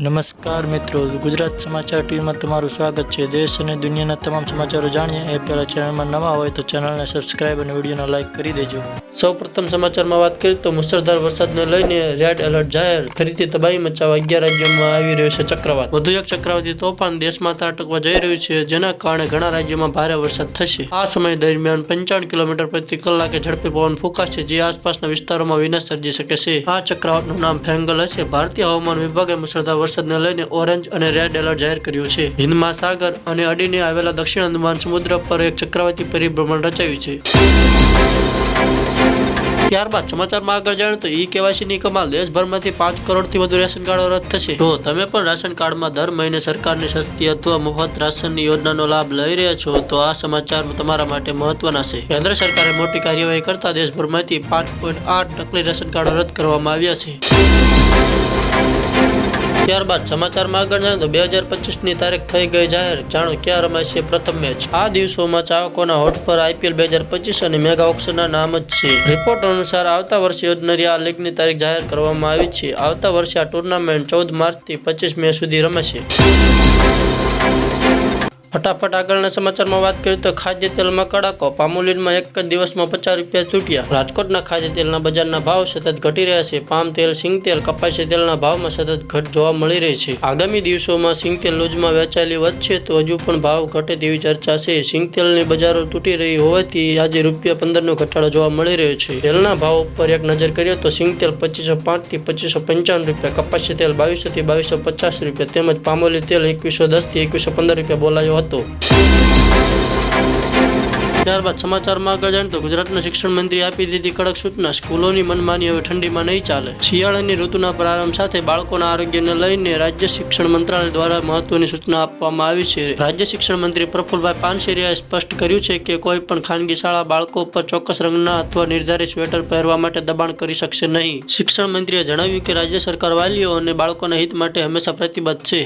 નમસ્કાર મિત્રો, ગુજરાત સમાચાર ટીવીમાં તમારું સ્વાગત છે। દેશ અને દુનિયાના તમામ સમાચારો જાણીએ એ પહેલા ચેનલમાં નવા હોય તો ચેનલને સબસ્ક્રાઇબ અને વિડીયોને લાઇક કરી દેજો। સૌપ્રથમ સમાચારમાં વાત કરીએ તો મુશળધાર વરસાદને લઈને રેડ એલર્ટ જાહેર। ફરીથી તબાહી મચાવવા 11 રાજ્યોમાં આવી રહ્યો છે ચક્રવાત। વધુ એક ચક્રવાતી તોફાન દેશમાં ત્રાટકવા જઈ રહ્યું છે, જેના કારણે ઘણા રાજ્યોમાં ભારે વરસાદ થશે। આ સમય દરમિયાન 55 કિલોમીટર પ્રતિ કલાકે ઝડપી પવન ફૂંકાશે, જે આસપાસના વિસ્તારોમાં વિનાશ સર્જી શકે છે। આ ચક્રવાતનું નામ ફેંગલ હશે। ભારતીય હવામાન વિભાગે મુશળધાર વરસાદને લઈને ઓરેન્જ અને રેડ એલર્ટ જાહેર કર્યું છે। હિન્દ મહાસાગર અને અડીને આવેલા દક્ષિણ અંદમાન સમુદ્ર પર એક ચક્રવાતી પરિભ્રમણ રચાયું છે। ત્યારબાદ સમાચારમાં આગળ જાણીએ તો KYC ની કમાલ। દેશભરમાંથી 5 કરોડથી વધુ રેશન કાર્ડો રદ થશે। જો તમે પણ રાશન કાર્ડમાં દર મહિને સરકારની સસ્તી અથવા મફત રાશનની યોજનાનો લાભ લઈ રહ્યા છો તો આ સમાચાર તમારા માટે મહત્વના છે। કેન્દ્ર સરકારે મોટી કાર્યવાહી કરતા દેશભરમાંથી 5.8 નકલી રેશન કાર્ડો રદ કરવામાં આવ્યા છે। ત્યારબાદ સમાચારમાં આગળ જાણીએ તો 2025ની તારીખ થઈ ગઈ જાહેર। જાણો ક્યાં રમાશે પ્રથમ મેચ। આ દિવસોમાં ચાહકોના હોઠ પર IPL 2025 અને મેગા ઓક્શનના નામ જ છે। રિપોર્ટ અનુસાર આવતા વર્ષે યોજાનારી આ લીગની તારીખ જાહેર કરવામાં આવી છે। આવતા વર્ષે આ ટુર્નામેન્ટ 14 માર્ચથી 25 મે સુધી રમાશે। ફટાફટ આગળના સમાચારમાં વાત કરીએ તો ખાદ્ય તેલમાં કડાકો। પામોલીનમાં એક જ દિવસમાં 50 રૂપિયા તૂટ્યા। રાજકોટના ખાદ્ય તેલના બજારના ભાવ સતત ઘટી રહ્યા છે। પામ તેલ, સિંગ તેલ, કપાસી તેલના ભાવમાં સતત ઘટ જોવા મળી રહી છે। આગામી દિવસોમાં સિંગ તેલ લૂઝમાં વેચાયેલી વધશે તો હજુ પણ ભાવ ઘટે તેવી ચર્ચા છે। સિંગ તેલની બજારો તૂટી રહી હોવાથી આજે ₹15નો ઘટાડો જોવા મળી રહ્યો છે। તેલના ભાવ ઉપર એક નજર કરીએ તો સિંગ તેલ 2505 થી 2595 રૂપિયા, કપાસી તેલ 2200 થી 2250 રૂપિયા તેમજ પામોલી તેલ 2110 થી 2115 રૂપિયા બોલાયો હતો। ત્યારબાદ સમાચારમાં આગળ જાણીએ તો ગુજરાતના શિક્ષણ મંત્રીએ આપી દીધી કડક સૂચના। સ્કૂલોની મનમાની હવે ઠંડીમાં નહીં ચાલે। શિયાળાની ઋતુના પ્રારંભ સાથે બાળકોના આરોગ્યને લઈને રાજ્ય શિક્ષણ મંત્રાલય દ્વારા મહત્વની સૂચના આપવામાં આવી છે। રાજ્ય શિક્ષણ મંત્રી પ્રફુલભાઈ પાનસેરિયાએ સ્પષ્ટ કર્યું છે કે કોઈ પણ ખાનગી શાળા બાળકો પર ચોક્કસ રંગના અથવા નિર્ધારિત સ્વેટર પહેરવા માટે દબાણ કરી શકશે નહીં। શિક્ષણ મંત્રીએ જણાવ્યું કે રાજ્ય સરકાર વાલીઓ અને બાળકોના હિત માટે હંમેશા પ્રતિબદ્ધ છે।